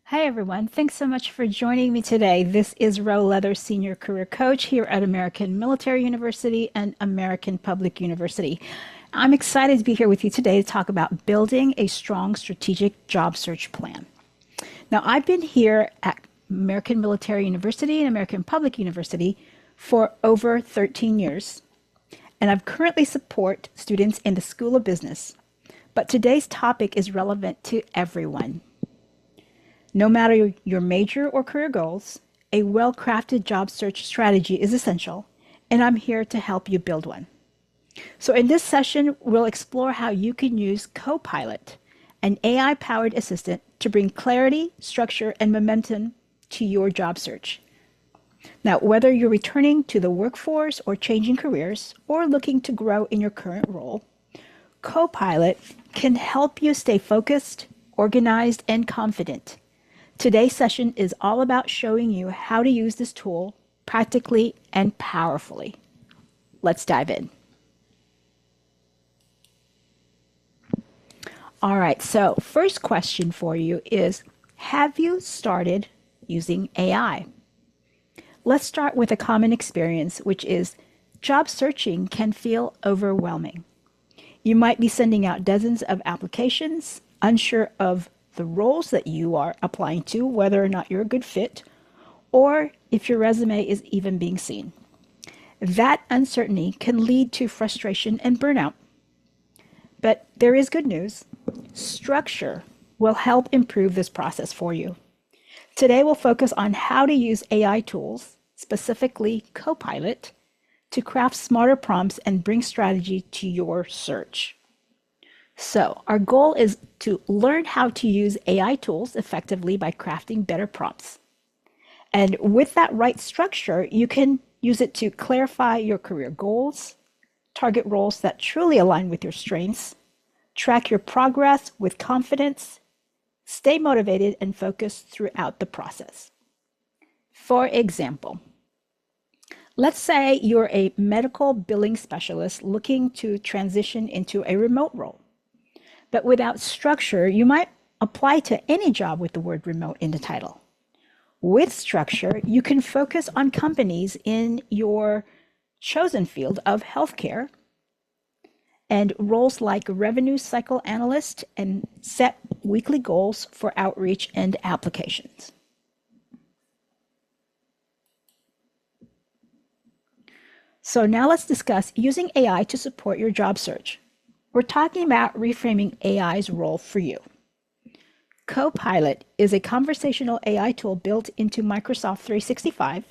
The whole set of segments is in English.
Hi, everyone. Thanks so much for joining me today. This is Ro Leather, Senior Career Coach here at American Military University and American Public University. I'm excited to be here with you today to talk about building a strong strategic job search plan. Now, I've been here at American Military University and American Public University for over 13 years, and I currently support students in the School of Business. But today's topic is relevant to everyone. No matter your major or career goals, a well crafted job search strategy is essential, and I'm here to help you build one. So, in this session, we'll explore how you can use Copilot, an AI powered assistant, to bring clarity, structure, and momentum to your job search. Now, whether you're returning to the workforce or changing careers or looking to grow in your current role, Copilot can help you stay focused, organized, and confident. Today's session is all about showing you how to use this tool practically and powerfully. Let's dive in. All right, so first question for you is, have you started using AI? Let's start with a common experience, which is job searching can feel overwhelming. You might be sending out dozens of applications, unsure of the roles that you are applying to, whether or not you're a good fit, or if your resume is even being seen. That uncertainty can lead to frustration and burnout. But there is good news. Structure will help improve this process for you. Today, we'll focus on how to use AI tools, specifically Copilot, to craft smarter prompts and bring strategy to your search. So, our goal is to learn how to use AI tools effectively by crafting better prompts. And with that right structure, you can use it to clarify your career goals, target roles that truly align with your strengths, track your progress with confidence, stay motivated and focused throughout the process. For example, let's say you're a medical billing specialist looking to transition into a remote role. But without structure, you might apply to any job with the word remote in the title. With structure, you can focus on companies in your chosen field of healthcare and roles like revenue cycle analyst and set weekly goals for outreach and applications. So now let's discuss using AI to support your job search. We're talking about reframing AI's role for you. Copilot is a conversational AI tool built into Microsoft 365, and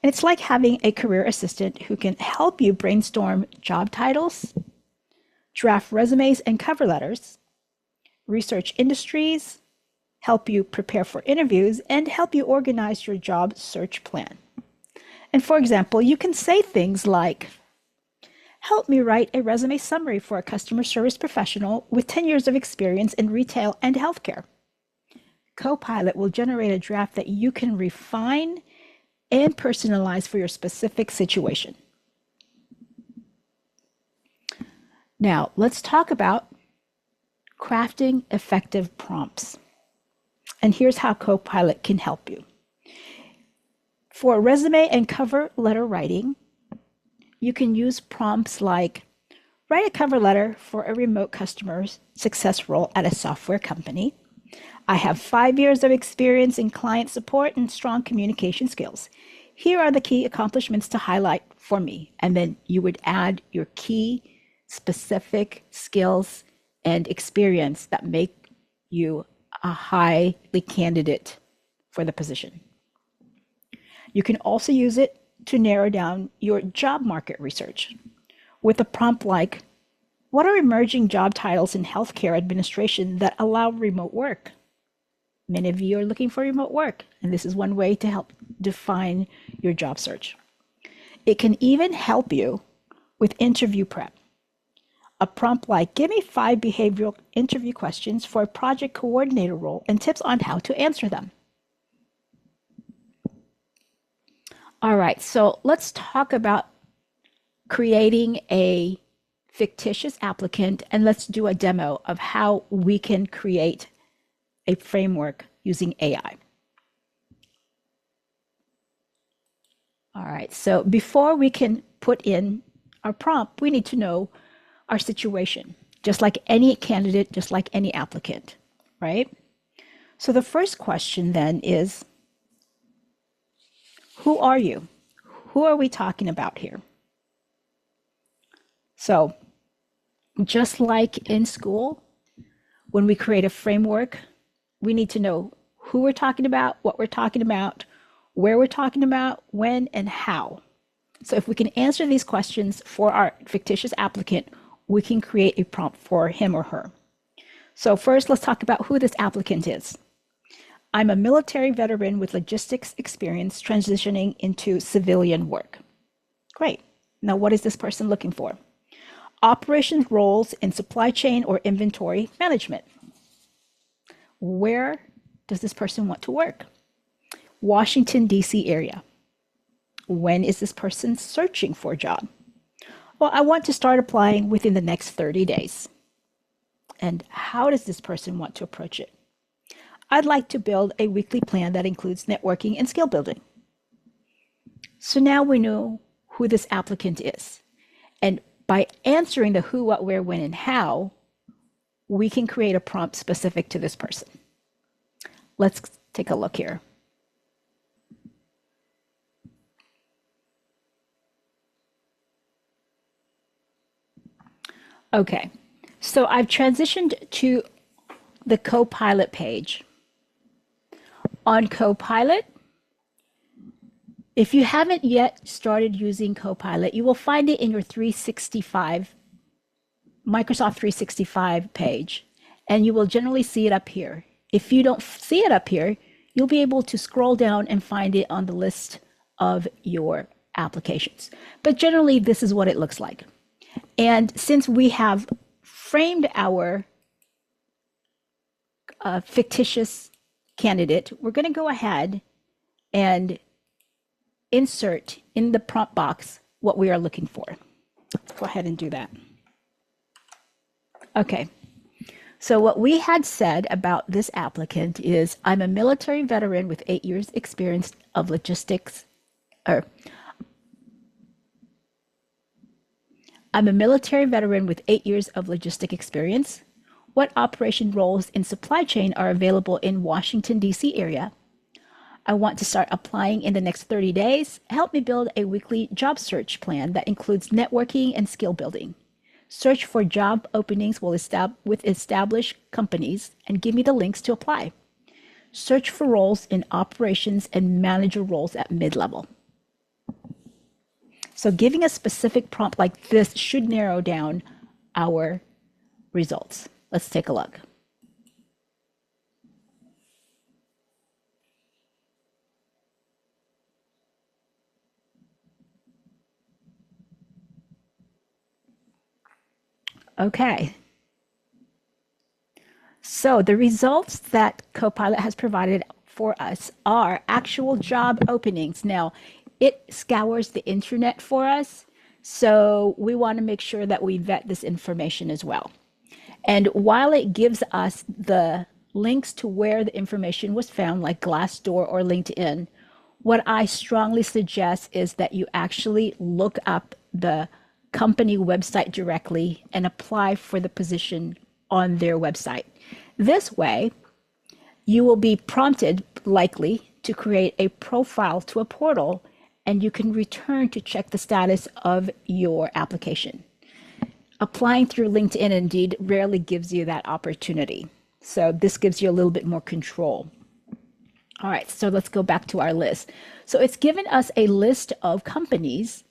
it's like having a career assistant who can help you brainstorm job titles, draft resumes and cover letters, research industries, help you prepare for interviews, and help you organize your job search plan. And for example, you can say things like, help me write a resume summary for a customer service professional with 10 years of experience in retail and healthcare. Copilot will generate a draft that you can refine and personalize for your specific situation. Now, let's talk about crafting effective prompts. And here's how Copilot can help you. For resume and cover letter writing, you can use prompts like, write a cover letter for a remote customer success role at a software company. I have 5 years of experience in client support and strong communication skills. Here are the key accomplishments to highlight for me. And then you would add your key specific skills and experience that make you a highly candidate for the position. You can also use it to narrow down your job market research with a prompt like, what are emerging job titles in healthcare administration that allow remote work? Many of you are looking for remote work, and this is one way to help define your job search. It can even help you with interview prep. A prompt like, give me 5 behavioral interview questions for a project coordinator role and tips on how to answer them. All right, so let's talk about creating a fictitious applicant, and let's do a demo of how we can create a framework using AI. All right, so before we can put in our prompt, we need to know our situation, just like any candidate, just like any applicant, right? So the first question then is, who are you? Who are we talking about here? So just like in school, when we create a framework, we need to know who we're talking about, what we're talking about, where we're talking about, when, and how. So if we can answer these questions for our fictitious applicant, we can create a prompt for him or her. So first, let's talk about who this applicant is. I'm a military veteran with logistics experience transitioning into civilian work. Great. Now, what is this person looking for? Operations roles in supply chain or inventory management. Where does this person want to work? Washington, D.C. area. When is this person searching for a job? Well, I want to start applying within the next 30 days. And how does this person want to approach it? I'd like to build a weekly plan that includes networking and skill building. So now we know who this applicant is. And by answering the who, what, where, when, and how, we can create a prompt specific to this person. Let's take a look here. Okay, so I've transitioned to the Copilot page. On Copilot, if you haven't yet started using Copilot, you will find it in your Microsoft 365 page, and you will generally see it up here. If you don't see it up here, you'll be able to scroll down and find it on the list of your applications. But generally, this is what it looks like. And since we have framed our fictitious candidate, we're going to go ahead and insert in the prompt box what we are looking for. Let's go ahead and do that. Okay, so what we had said about this applicant is, I'm a military veteran with 8 years experience of logistics, I'm a military veteran with 8 years of logistic experience. What operation roles in supply chain are available in Washington, D.C. area? I want to start applying in the next 30 days. Help me build a weekly job search plan that includes networking and skill building. Search for job openings with established companies and give me the links to apply. Search for roles in operations and manager roles at mid-level. So giving a specific prompt like this should narrow down our results. Let's take a look. Okay. So the results that Copilot has provided for us are actual job openings. Now, it scours the internet for us, so we want to make sure that we vet this information as well. And while it gives us the links to where the information was found, like Glassdoor or LinkedIn, what I strongly suggest is that you actually look up the company website directly and apply for the position on their website. This way, you will be prompted, likely, to create a profile to a portal, and you can return to check the status of your application. Applying through LinkedIn and Indeed rarely gives you that opportunity. So this gives you a little bit more control. All right, so let's go back to our list. So it's given us a list of companies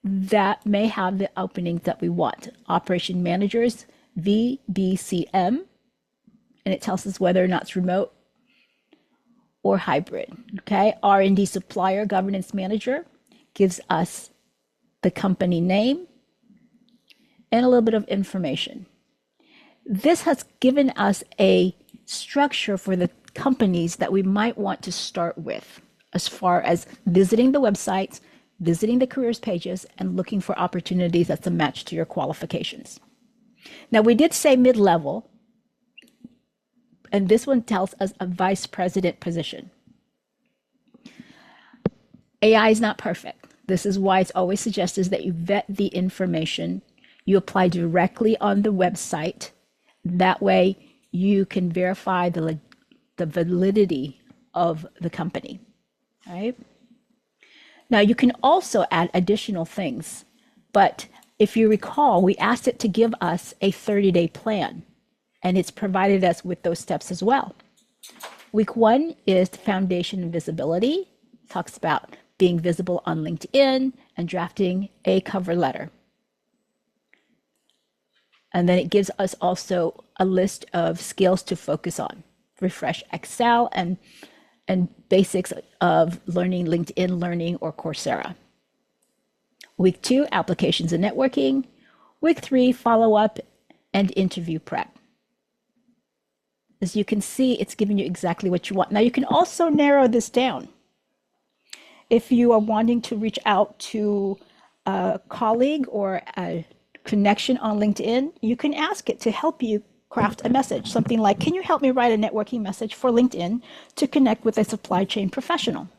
that may have the openings that we want. Operation managers, VBCM, and it tells us whether or not it's remote or hybrid. Okay, R&D supplier governance manager gives us the company name and a little bit of information. This has given us a structure for the companies that we might want to start with, as far as visiting the websites, visiting the careers pages, and looking for opportunities that's a match to your qualifications. Now, we did say mid-level, And this one tells us a vice president position. AI is not perfect. This is why it's always suggested that you vet the information, you apply directly on the website. That way you can verify the validity of the company, right? Now you can also add additional things, but if you recall, we asked it to give us a 30-day plan, and it's provided us with those steps as well. Week 1 is the foundation and visibility. It talks about being visible on LinkedIn and drafting a cover letter. And then it gives us also a list of skills to focus on. Refresh Excel and basics of learning LinkedIn Learning or Coursera. Week 2, applications and networking. Week 3, follow-up and interview prep. As you can see, it's giving you exactly what you want. Now you can also narrow this down. If you are wanting to reach out to a colleague or a connection on LinkedIn, you can ask it to help you craft a message. Something like, can you help me write a networking message for LinkedIn to connect with a supply chain professional?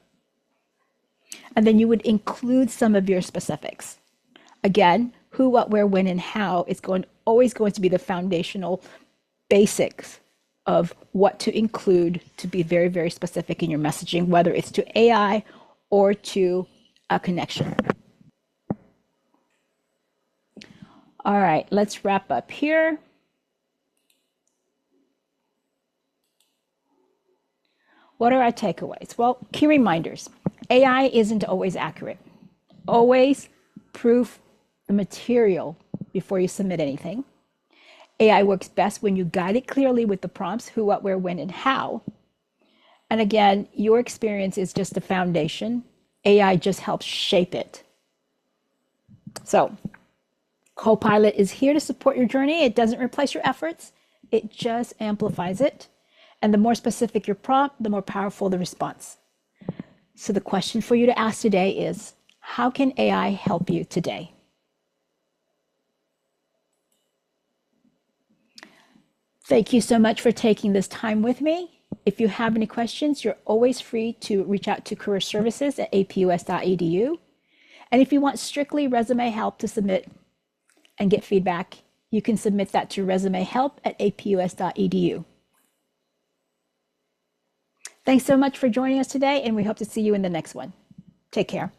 And then you would include some of your specifics. Again, who, what, where, when, and how is always going to be the foundational basics of what to include to be very, very specific in your messaging, whether it's to AI or to a connection. All right, let's wrap up here. What are our takeaways? Well, key reminders. AI isn't always accurate. Always proof the material before you submit anything. AI works best when you guide it clearly with the prompts, who, what, where, when, and how. And again, your experience is just the foundation. AI just helps shape it. So, Copilot is here to support your journey. It doesn't replace your efforts. It just amplifies it. And the more specific your prompt, the more powerful the response. So the question for you to ask today is, how can AI help you today? Thank you so much for taking this time with me. If you have any questions, you're always free to reach out to career services at apus.edu. And if you want strictly resume help to submit and get feedback, you can submit that to resumehelp@apus.edu. Thanks so much for joining us today, and we hope to see you in the next one. Take care.